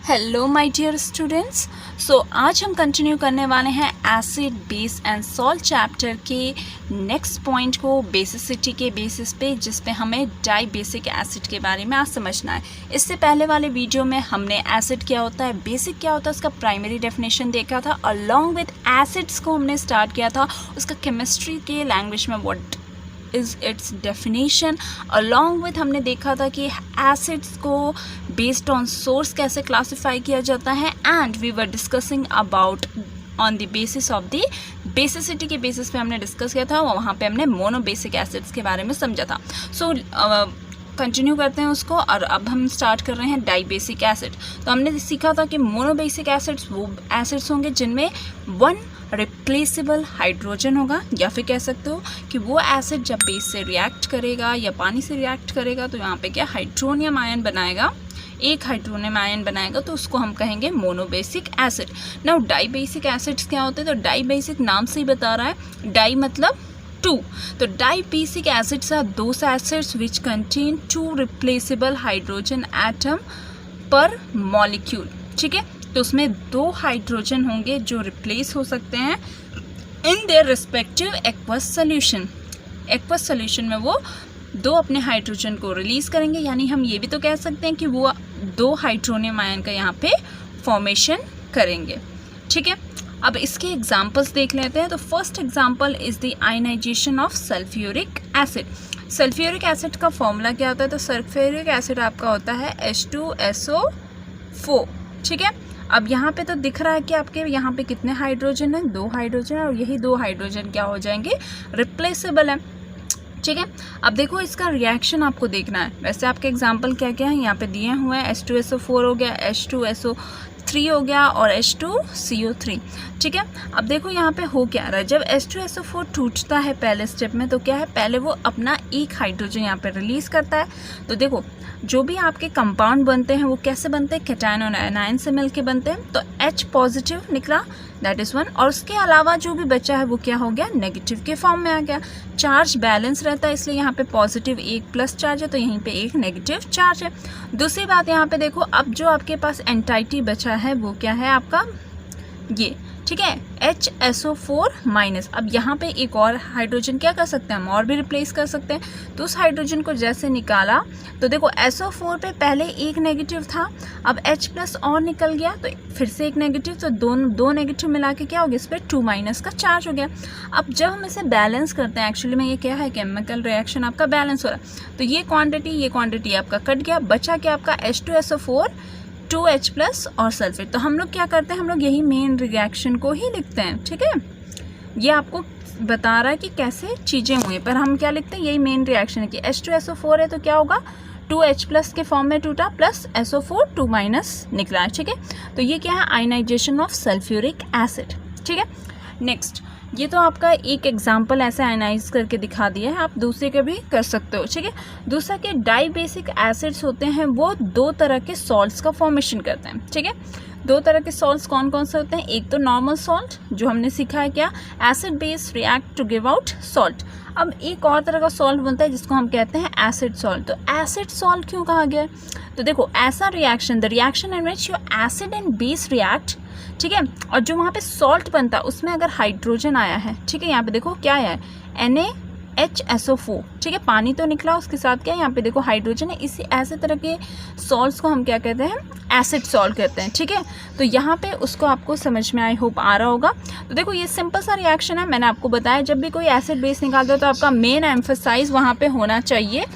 Hello my dear students. So आज हम continue करने वाले हैं acid base and salt chapter के नेक्स्ट पॉइंट को बेसिसिटी के बेसिस पे, जिस पे हमें डाई बेसिक एसिड के बारे में आज समझना है। इससे पहले वाले वीडियो में हमने एसिड क्या होता है, बेसिक क्या होता है, उसका प्राइमरी डेफिनेशन देखा था। अलॉन्ग विद एसिड्स को हमने स्टार्ट किया था उसका केमिस्ट्री के लैंग्वेज में what is its definition. Along with हमने देखा था कि एसिड्स को बेस्ड ऑन सोर्स कैसे क्लासिफाई किया जाता है, and we were discussing about on the basis of the basicity के बेसिस पे हमने डिस्कस किया था। वहाँ पे हमने मोनोबेसिक एसिड्स के बारे में समझा था। सो कंटिन्यू करते हैं उसको, और अब हम स्टार्ट कर रहे हैं डाई बेसिक एसिड। तो हमने सीखा था कि मोनोबेसिक एसिड्स वो एसिड्स होंगे जिनमें वन रिप्लेसेबल हाइड्रोजन होगा, या फिर कह सकते हो कि वो एसिड जब बेस से रिएक्ट करेगा या पानी से रिएक्ट करेगा तो यहाँ पे क्या हाइड्रोनियम आयन बनाएगा, एक हाइड्रोनियम आयन बनाएगा, तो उसको हम कहेंगे monobasic acid. Now dibasic acids क्या होते हैं? तो डाई बेसिक नाम से ही बता रहा है, डाई मतलब टू। तो dibasic acids are those acids which contain two replaceable hydrogen atom per molecule. ठीक है, तो उसमें दो हाइड्रोजन होंगे जो रिप्लेस हो सकते हैं in their respective aqueous solution. Aqueous solution में वो दो अपने हाइड्रोजन को रिलीज करेंगे, यानी हम ये भी तो कह सकते हैं कि वो दो हाइड्रोनियम आयन का यहाँ पे फॉर्मेशन करेंगे। ठीक है, अब इसके एग्जाम्पल्स देख लेते हैं। तो first example is the ionisation of sulphuric acid. Sulphuric acid का फॉर्मूला क्या होता है? तो सल्फ्यूरिक एसिड आपका होता है H2SO4। ठीक है, अब यहाँ पे तो दिख रहा है कि आपके यहाँ पे कितने हाइड्रोजन हैं? दो हाइड्रोजन है, और यही दो हाइड्रोजन क्या हो जाएंगे? रिप्लेसेबल है। ठीक है, अब देखो इसका रिएक्शन आपको देखना है। वैसे आपके एग्जाम्पल क्या क्या है यहाँ पे दिए हुए हैं। H2SO4 हो गया, H2SO3 हो गया, और H2CO3। ठीक है, अब देखो यहाँ पे हो क्या रहा है। जब H2SO4 टूटता है पहले स्टेप में, तो क्या है, पहले वो अपना एक हाइड्रोजन यहाँ पे रिलीज करता है। तो देखो जो भी आपके कंपाउंड बनते हैं वो कैसे बनते हैं? कैटायन और एनायन से मिलके बनते हैं। तो H पॉजिटिव निकला, दैट इज़ वन, और उसके अलावा जो भी बचा है वो क्या हो गया? नेगेटिव के फॉर्म में आ गया। चार्ज बैलेंस रहता है, इसलिए यहाँ पे पॉजिटिव एक प्लस चार्ज है, तो यहीं पे एक नेगेटिव चार्ज है। दूसरी बात यहाँ पे देखो, अब जो आपके पास एंटाइटी बचा है वो क्या है आपका? ये। ठीक है, HSO4 माइनस। अब यहाँ पे एक और हाइड्रोजन क्या कर सकते हैं हम? और भी रिप्लेस कर सकते हैं। तो उस हाइड्रोजन को जैसे निकाला, तो देखो SO4 पे पहले एक नेगेटिव था, अब H प्लस और निकल गया, तो फिर से एक नेगेटिव, तो दो नेगेटिव मिला के क्या हो गया? इस पर 2 माइनस का चार्ज हो गया। अब जब हम इसे बैलेंस करते हैं, एक्चुअली में ये क्या है? केमिकल रिएक्शन आपका बैलेंस हो रहा है। तो ये क्वान्टिटी आपका कट गया, बचा क्या आपका? H2SO4 2H प्लस और सल्फेट। तो हम लोग क्या करते हैं? हम लोग यही मेन रिएक्शन को ही लिखते हैं। ठीक है, ये आपको बता रहा है कि कैसे चीज़ें हुई, पर हम क्या लिखते हैं? यही मेन रिएक्शन है कि H2SO4 है तो क्या होगा? 2H प्लस के फॉर्म में टूटा, प्लस SO4 2 माइनस निकला है। ठीक है, तो ये क्या है? Ionisation of sulphuric acid. ठीक है, नेक्स्ट, ये तो आपका एक एग्जाम्पल ऐसे आयनाइज करके दिखा दिया है, आप दूसरे के भी कर सकते हो। ठीक है, दूसरा के डाई बेसिक एसिड्स होते हैं वो दो तरह के सॉल्ट्स का फॉर्मेशन करते हैं। ठीक है, दो तरह के सॉल्ट्स कौन कौन से होते हैं? एक तो नॉर्मल सॉल्ट, जो हमने सीखा है क्या? Acid base react to give out salt. अब एक और तरह का सॉल्ट बनता है जिसको हम कहते हैं एसिड सॉल्ट। तो एसिड सॉल्ट क्यों कहा गया है? तो देखो ऐसा reaction, the reaction in which your acid and base react, ठीक है, और जो वहाँ पे सॉल्ट बनता है उसमें अगर हाइड्रोजन आया है, ठीक है, यहाँ पे देखो क्या आया है? NaHSO4। ठीक है, पानी तो निकला, उसके साथ क्या है? यहाँ पे देखो हाइड्रोजन है। इसी ऐसे तरह के सॉल्ट्स को हम क्या कहते हैं? एसिड सॉल्ट कहते हैं। ठीक है, तो यहाँ पे उसको आपको समझ में आई होप आ रहा होगा। तो देखो ये सिंपल सा रिएक्शन है, मैंने आपको बताया जब भी कोई एसिड बेस निकालते हो तो आपका मेन एम्फसाइज वहाँ पे होना चाहिए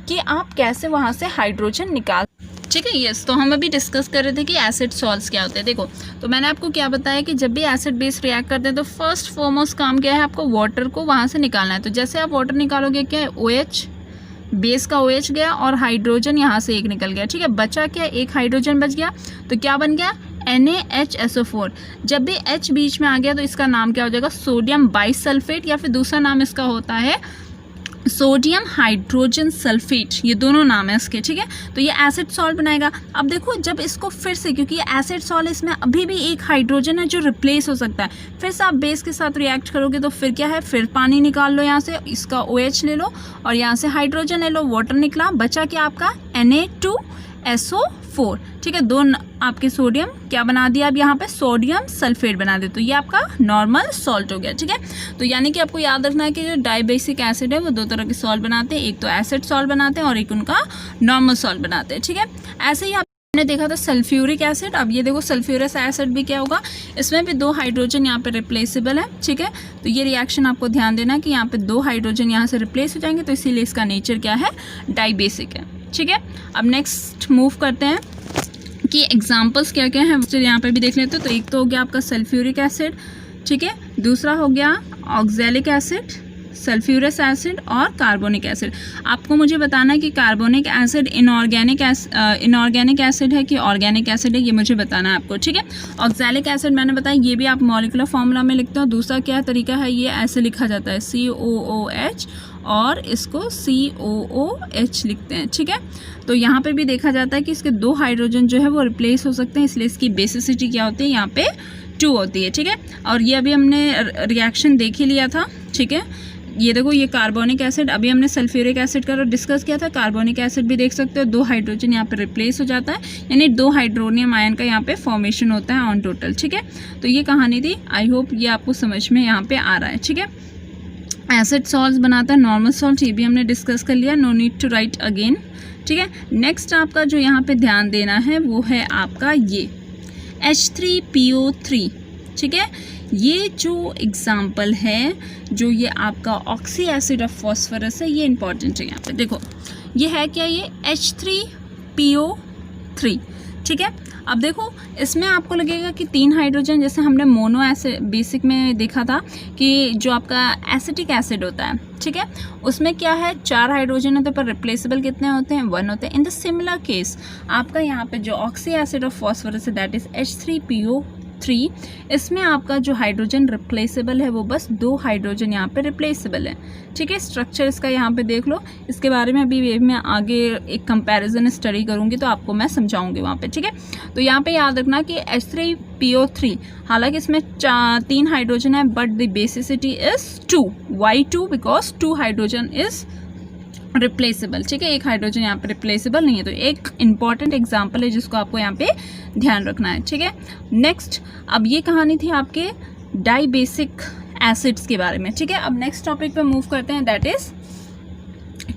कि आप कैसे वहाँ से हाइड्रोजन निकाल। ठीक है, यस, तो हम अभी डिस्कस कर रहे थे कि एसिड सॉल्ट्स क्या होते हैं। देखो, तो मैंने आपको क्या बताया कि जब भी एसिड बेस रिएक्ट करते हैं तो फर्स्ट फॉरमोस्ट काम क्या है? आपको वाटर को वहाँ से निकालना है। तो जैसे आप वाटर निकालोगे, क्या है? OH, बेस का OH गया और हाइड्रोजन यहाँ से एक निकल गया। ठीक है, बचा क्या? एक हाइड्रोजन बच गया, तो क्या बन गया? NaHSO4। जब भी H बीच में आ गया तो इसका नाम क्या हो जाएगा? सोडियम बाइसल्फेट, या फिर दूसरा नाम इसका होता है सोडियम हाइड्रोजन सल्फेट, ये दोनों नाम है इसके, ठीक है। तो ये एसिड सॉल्ट बनाएगा। अब देखो जब इसको फिर से, क्योंकि ये एसिड सॉल्ट इसमें अभी भी एक हाइड्रोजन है जो रिप्लेस हो सकता है, फिर से आप बेस के साथ रिएक्ट करोगे तो फिर क्या है, फिर पानी निकाल लो यहाँ से, इसका OH ले लो और यहाँ से हाइड्रोजन ले लो, वाटर निकला, बचा क्या आपका Na2SO4, ठीक है। दो आपके सोडियम क्या बना दिया अब यहाँ पे, सोडियम सल्फेट बना दे, तो ये आपका नॉर्मल सॉल्ट हो गया, ठीक है। तो यानी कि आपको याद रखना है कि जो डाइबेसिक एसिड है वो दो तरह के सॉल्ट बनाते हैं, एक तो एसिड सॉल्ट बनाते हैं और एक उनका नॉर्मल सॉल्ट बनाते हैं, ठीक है। ऐसे ही आपने देखा था सल्फ्यूरिक एसिड। अब ये देखो सल्फ्यूरस एसिड भी क्या होगा, इसमें भी 2 हाइड्रोजन यहाँ पे रिप्लेसेबल है, ठीक है। तो ये रिएक्शन आपको ध्यान देना कि यहाँ पे 2 हाइड्रोजन यहाँ से रिप्लेस हो जाएंगे, तो इसीलिए इसका नेचर क्या है, डाइबेसिक है, ठीक है। अब नेक्स्ट मूव करते हैं कि एग्जाम्पल्स क्या क्या हैं, यहाँ पे भी देख लेते हैं। तो एक तो हो गया आपका सल्फ्यूरिक एसिड, ठीक है। दूसरा हो गया ऑक्सैलिक एसिड, सल्फ्यूरस एसिड और कार्बोनिक एसिड। आपको मुझे बताना है कि कार्बोनिक एसिड इनऑर्गेनिक एसिड है कि ऑर्गेनिक एसिड है, ये मुझे बताना है आपको, ठीक है। ऑक्सैलिक एसिड मैंने बताया, ये भी आप मॉलिक्यूलर फॉर्मूला में लिखते हो। दूसरा क्या तरीका है, ये ऐसे लिखा जाता है COOH और इसको COOH लिखते हैं, ठीक है। तो यहाँ पे भी देखा जाता है कि इसके 2 हाइड्रोजन जो है वो रिप्लेस हो सकते हैं, इसलिए इसकी बेसिसिटी क्या होती है, यहाँ पे 2 होती है, ठीक है। और ये अभी हमने रिएक्शन देख ही लिया था, ठीक है। ये देखो ये कार्बोनिक एसिड, अभी हमने सल्फ्यूरिक एसिड का डिस्कस किया था, कार्बोनिक एसिड भी देख सकते हो, 2 हाइड्रोजन यहाँ पे रिप्लेस हो जाता है, यानी 2 हाइड्रोनियम आयन का यहाँ पे फॉर्मेशन होता है ऑन टोटल, ठीक है। तो ये कहानी थी, आई होप ये आपको समझ में यहाँ पे आ रहा है, ठीक है। एसिड सॉल्ट बनाता है नॉर्मल सॉल्ट, ये भी हमने डिस्कस कर लिया, no need to write again, ठीक है। नेक्स्ट आपका जो यहाँ पे ध्यान देना है वो है आपका ये H3PO3, ठीक है। ये जो एग्जाम्पल है, जो ये आपका ऑक्सी एसिड ऑफ फॉस्फोरस है, ये इंपॉर्टेंट है। यहाँ पे देखो ये है क्या, ये H3PO3, ठीक है। अब देखो इसमें आपको लगेगा कि 3 हाइड्रोजन, जैसे हमने मोनो एसिड बेसिक में देखा था कि जो आपका एसिटिक एसिड होता है, ठीक है, उसमें क्या है 4 हाइड्रोजन होते हैं, पर रिप्लेसेबल कितने होते हैं, 1 होते हैं। इन द सिमिलर केस आपका यहाँ पे जो ऑक्सी एसिड ऑफ फॉस्फोरस है, दैट इज H3PO3, इसमें आपका जो हाइड्रोजन रिप्लेसेबल है वो बस 2 हाइड्रोजन यहाँ पे रिप्लेसेबल है, ठीक है। स्ट्रक्चर इसका यहाँ पे देख लो, इसके बारे में अभी मैं आगे एक कंपैरिजन स्टडी करूँगी तो आपको मैं समझाऊंगी वहाँ पे, ठीक है। तो यहाँ पे याद रखना कि H3PO3, हालांकि इसमें 3 हाइड्रोजन है, but the basicity is 2। Why 2? Because 2 hydrogen is replaceable, ठीक है, 1 हाइड्रोजन यहाँ पे रिप्लेसेबल नहीं है। तो एक इंपॉर्टेंट एग्जाम्पल है जिसको आपको यहाँ पे ध्यान रखना है, ठीक है। नेक्स्ट, अब ये कहानी थी आपके डाइबेसिक एसिड्स के बारे में, ठीक है। अब नेक्स्ट टॉपिक पे मूव करते हैं, दैट इज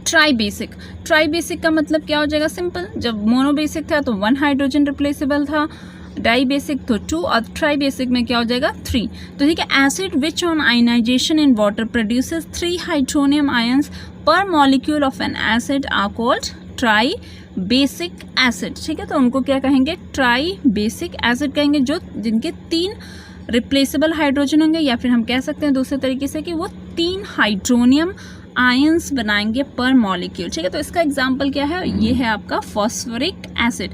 ट्राइबेसिक। ट्राइबेसिक का मतलब क्या हो जाएगा, सिंपल, जब मोनोबेसिक था तो 1 हाइड्रोजन रिप्लेसेबल था, डाइबेसिक तो 2 और ट्राइबेसिक में क्या हो जाएगा 3। तो ठीक है, acid which on ionization in water produces 3 hydronium ions per molecule of an acid are called tribasic acid, ठीक है। तो उनको क्या कहेंगे, ट्राइबेसिक एसिड कहेंगे, जो जिनके 3 रिप्लेसेबल हाइड्रोजन होंगे, या फिर हम कह सकते हैं दूसरे तरीके से कि वो 3 हाइड्रोनियम आयंस बनाएंगे पर मॉलिक्यूल, ठीक है। तो इसका एग्जाम्पल क्या है, ये है आपका फॉस्फोरिक एसिड।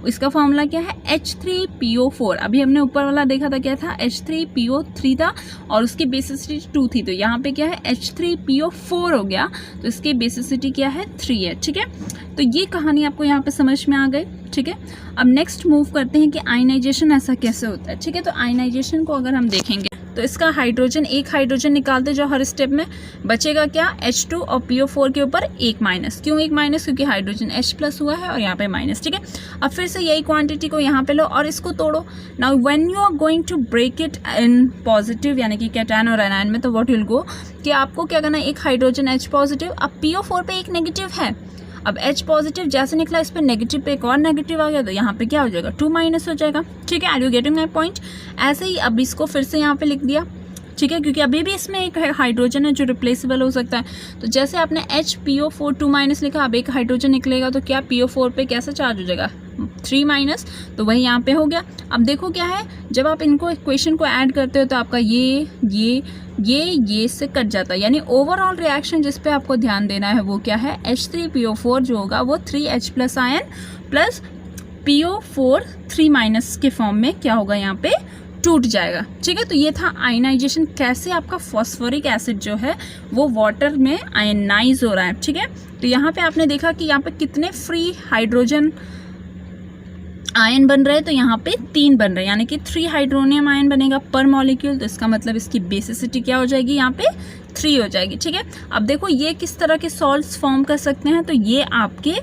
इसका फॉर्मूला क्या है, H3PO4। अभी हमने ऊपर वाला देखा था, क्या था, H3PO3 था और उसकी बेसिसिटी 2 थी। तो यहाँ पे क्या है, H3PO4 हो गया, तो इसकी बेसिसिटी क्या है, 3 है, ठीक है। तो ये कहानी आपको यहाँ पे समझ में आ गई, ठीक है। अब नेक्स्ट मूव करते हैं कि आयनाइजेशन ऐसा कैसे होता है, ठीक है। तो आयनाइजेशन को अगर हम देखेंगे तो इसका हाइड्रोजन, 1 हाइड्रोजन निकालते जो हर स्टेप में, बचेगा क्या, H2 और PO4 के ऊपर 1 माइनस। क्यों 1 माइनस, क्योंकि हाइड्रोजन H प्लस हुआ है और यहाँ पे माइनस, ठीक है। अब फिर से यही क्वांटिटी को यहाँ पे लो और इसको तोड़ो। Now when you are going to break it in positive, यानी कि कैटायन और एनायन में, तो व्हाट विल गो, कि आपको क्या करना है, 1 हाइड्रोजन H पॉजिटिव, अब PO4 पे 1 नेगेटिव है, अब H पॉजिटिव जैसे निकला, इस पर नेगेटिव पे एक और नेगेटिव आ गया, तो यहाँ पे क्या हो जाएगा, 2 माइनस हो जाएगा, ठीक है। Are you getting my point. ऐसे ही अब इसको फिर से यहाँ पे लिख दिया, ठीक है, क्योंकि अभी भी इसमें एक हाइड्रोजन है जो रिप्लेसेबल हो सकता है। तो जैसे आपने HPO4 2 माइनस लिखा, अब 1 हाइड्रोजन निकलेगा, तो क्या PO4 पे कैसा चार्ज हो जाएगा, 3 माइनस, तो वही यहाँ पे हो गया। अब देखो क्या है, जब आप इनको इक्वेशन को ऐड करते हो तो आपका ये से कट जाता है, यानी ओवरऑल रिएक्शन जिस पे आपको ध्यान देना है वो क्या है, H3PO4 जो होगा वो 3H plus ion plus PO4 3 minus के फॉर्म में क्या होगा यहाँ पे टूट जाएगा। ठीक है, तो ये था आयनाइजेशन, कैसे आपका फॉस्फोरिक एसिड जो है वो वाटर में आयनाइज हो रहा है। ठीक है, तो यहाँ पे आपने देखा कि यहाँ पे कितने फ्री हाइड्रोजन आयन बन रहे हैं, तो यहाँ पे 3 बन रहे हैं, यानी कि 3 हाइड्रोनियम आयन बनेगा पर मॉलिक्यूल। तो इसका मतलब इसकी बेसिसिटी क्या हो जाएगी, यहाँ पे 3 हो जाएगी। ठीक है, अब देखो ये किस तरह के सॉल्ट्स फॉर्म कर सकते हैं, तो ये आपके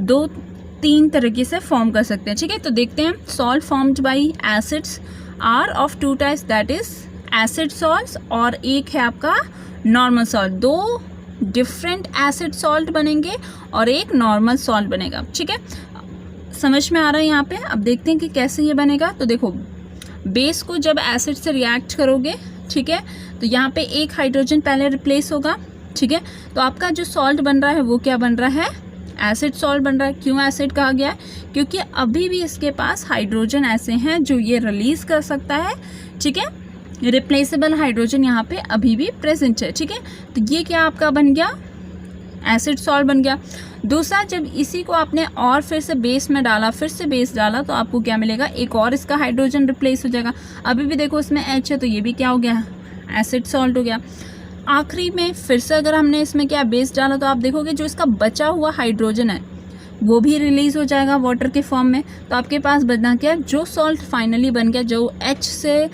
2-3 तरीके से फॉर्म कर सकते हैं। ठीक है, तो देखते हैं। Salt formed by acids are of 2 types, that is acid salts और एक है आपका normal salt. 2 different acid salt बनेंगे और एक नॉर्मल सॉल्ट बनेगा। ठीक है, समझ में आ रहा है यहाँ पे। अब देखते हैं कि कैसे ये बनेगा। तो देखो, बेस को जब एसिड से रिएक्ट करोगे, ठीक है, तो यहाँ पे एक हाइड्रोजन पहले रिप्लेस होगा। ठीक है, तो आपका जो सॉल्ट बन रहा है वो क्या बन रहा है, एसिड सॉल्ट बन रहा है। क्यों एसिड कहा गया है, क्योंकि अभी भी इसके पास हाइड्रोजन ऐसे हैं जो ये रिलीज कर सकता है। ठीक है, रिप्लेसेबल हाइड्रोजन यहाँ पे अभी भी प्रेजेंट है। ठीक है, तो ये क्या आपका बन गया, एसिड सॉल्ट बन गया। दूसरा, जब इसी को आपने और फिर से बेस में डाला, फिर से बेस डाला, तो आपको क्या मिलेगा, एक और इसका हाइड्रोजन रिप्लेस हो जाएगा। अभी भी देखो इसमें H है, तो ये भी क्या हो गया, एसिड सॉल्ट हो गया। आखिरी में फिर से अगर हमने इसमें क्या बेस डाला, तो आप देखोगे जो इसका बचा हुआ हाइड्रोजन है वो भी रिलीज हो जाएगा वाटर के फॉर्म में। तो आपके पास बना क्या, जो सॉल्ट फाइनली बन गया जो H से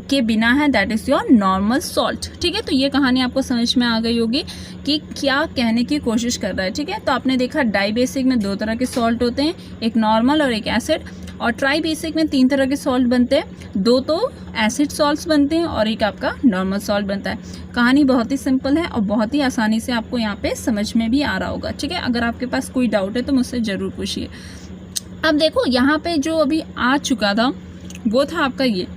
के बिना है, that is your normal salt. ठीक है, तो ये कहानी आपको समझ में आ गई होगी कि क्या कहने की कोशिश कर रहा है। ठीक है, तो आपने देखा डाई बेसिक में 2 तरह के सॉल्ट होते हैं, एक नॉर्मल और एक एसिड, और ट्राई बेसिक में 3 तरह के सॉल्ट बनते हैं, 2 तो एसिड सॉल्ट्स बनते हैं और एक आपका नॉर्मल सॉल्ट बनता है। कहानी बहुत ही सिंपल है और बहुत ही आसानी से आपको यहाँ पे समझ में भी आ रहा होगा। ठीक है, अगर आपके पास कोई डाउट है तो मुझसे ज़रूर पूछिए। अब देखो यहाँ पे जो अभी आ चुका था वो था आपका ये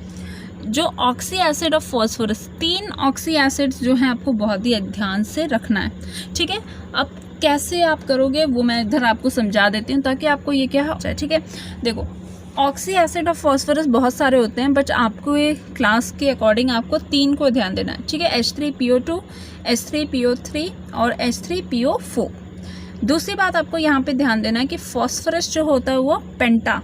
जो oxy acid of phosphorus. 3 oxy acids जो हैं आपको बहुत ही ध्यान से रखना है। ठीक है, अब कैसे आप करोगे वो मैं इधर आपको समझा देती हूँ ताकि आपको ये क्या हो जाए। ठीक है, देखो ऑक्सी एसिड ऑफ फॉस्फोरस बहुत सारे होते हैं, बट आपको ये क्लास के अकॉर्डिंग आपको 3 को ध्यान देना है। ठीक है, H3PO2, H3PO3 और H3PO4। दूसरी बात आपको यहाँ पे ध्यान देना है कि फॉस्फोरस जो होता है वो पेंटा,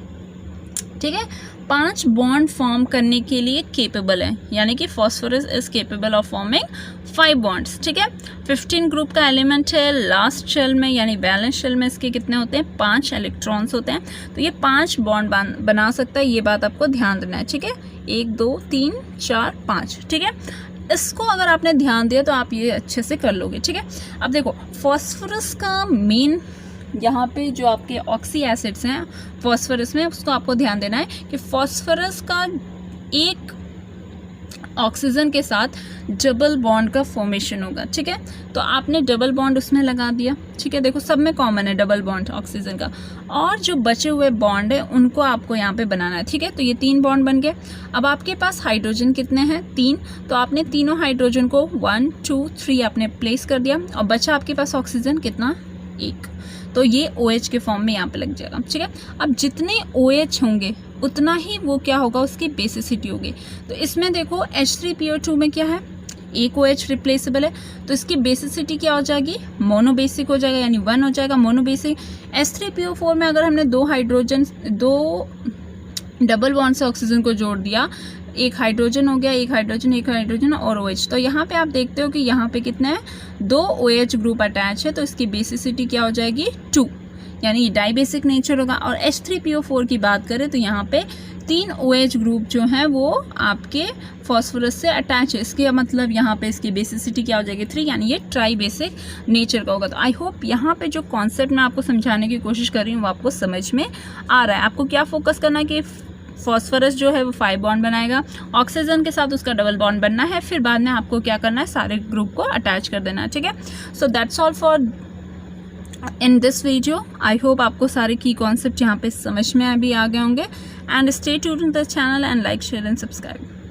ठीक है, 5 बॉन्ड फॉर्म करने के लिए केपेबल है, यानी कि phosphorus is capable of forming 5 bonds. ठीक है, 15 ग्रुप का एलिमेंट है। लास्ट शेल में यानी बैलेंस शेल में इसके कितने होते हैं, 5 इलेक्ट्रॉन्स होते हैं। तो ये 5 बॉन्ड बना सकता है, ये बात आपको ध्यान देना है। ठीक है, 1 2 3 4 5। ठीक है, इसको अगर आपने ध्यान दिया तो आप ये अच्छे से कर लोगे। ठीक है, अब देखो फॉस्फोरस का मेन यहाँ पे जो आपके ऑक्सी एसिड्स हैं फॉस्फोरस में, उसको आपको ध्यान देना है कि फॉस्फोरस का एक ऑक्सीजन के साथ डबल बॉन्ड का फॉर्मेशन होगा। ठीक है, तो आपने डबल बॉन्ड उसमें लगा दिया। ठीक है, देखो सब में कॉमन है डबल बॉन्ड ऑक्सीजन का, और जो बचे हुए बॉन्ड है उनको आपको यहाँ पे बनाना है। ठीक है, तो ये 3 बॉन्ड बन गए। अब आपके पास हाइड्रोजन कितने हैं, 3, तो आपने तीनों हाइड्रोजन को 1 2 3 आपने प्लेस कर दिया, और बचा आपके पास ऑक्सीजन कितना, 1, तो ये OH के फॉर्म में यहाँ पे लग जाएगा। ठीक है, अब जितने OH होंगे उतना ही वो क्या होगा, उसकी बेसिसिटी होगी। तो इसमें देखो H3PO2 में क्या है, एक OH रिप्लेसेबल है, तो इसकी बेसिसिटी क्या हो जाएगी, मोनोबेसिक हो जाएगा, यानी 1 हो जाएगा मोनोबेसिक। H3PO4 में अगर हमने 2 डबल बॉन्ड से ऑक्सीजन को जोड़ दिया, एक हाइड्रोजन हो गया, एक हाइड्रोजन और OH, तो यहाँ पे आप देखते हो कि यहाँ पे कितना है, 2 OH ग्रुप अटैच है, तो इसकी बेसिसिटी क्या हो जाएगी, 2, यानी डाई बेसिक नेचर होगा। और H3PO4 की बात करें तो यहाँ पे 3 OH ग्रुप जो हैं वो आपके फॉस्फोरस से अटैच है, इसके मतलब यहाँ पे इसकी बेसिसिटी क्या हो जाएगी, 3, यानी ये ट्राई बेसिक नेचर का होगा। तो आई होप यहाँ पे जो कॉन्सेप्ट मैं आपको समझाने की कोशिश कर रही हूँ वो आपको समझ में आ रहा है। आपको क्या फोकस करना है कि फॉस्फोरस जो है वो 5 बॉन्ड बनाएगा, ऑक्सीजन के साथ उसका डबल बॉन्ड बनना है, फिर बाद में आपको क्या करना है, सारे ग्रुप को अटैच कर देना है। ठीक है, so that's all for in this video. I hope आपको सारे की कॉन्सेप्ट यहाँ पे समझ में भी आ गए होंगे। And stay tuned in the channel and like share and subscribe.